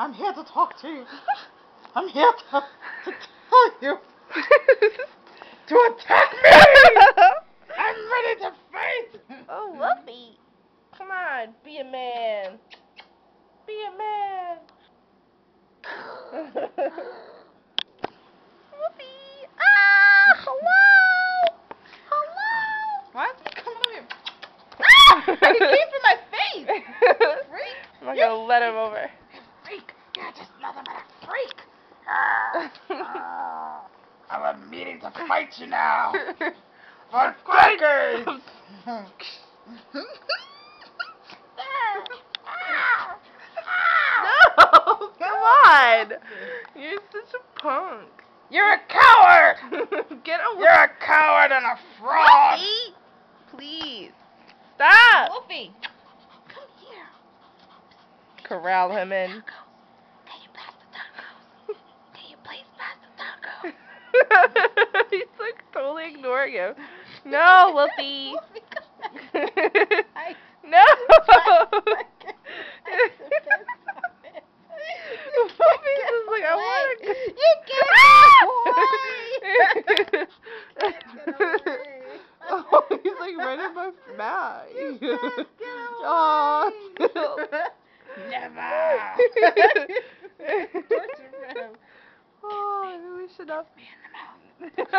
I'm here to talk to you. I'm here to tell you to attack me. I'm ready to fight. Oh, Luffy. Come on, be a man. Be a man. Luffy. Ah, hello. Hello. Why is he coming over here? Ah! He came for my face. Freak. I'm not gonna let him over. Freak. You're just nothing but a freak. I'm meaning to fight you now. For crackers. No, come on. You're such a punk. You're a coward. Get away. You're a coward and a fraud. Luffy, please. Stop. Luffy, come here. Corral him in. Can you pass the tacos? Can you please pass the tacos? He's like totally ignoring him. No, Luffy. No. Luffy's just like, I want to. You can't get away. Oh, he's like right in my mouth. You can't get Oh. Never. Oh, we should not. Me in the mouth.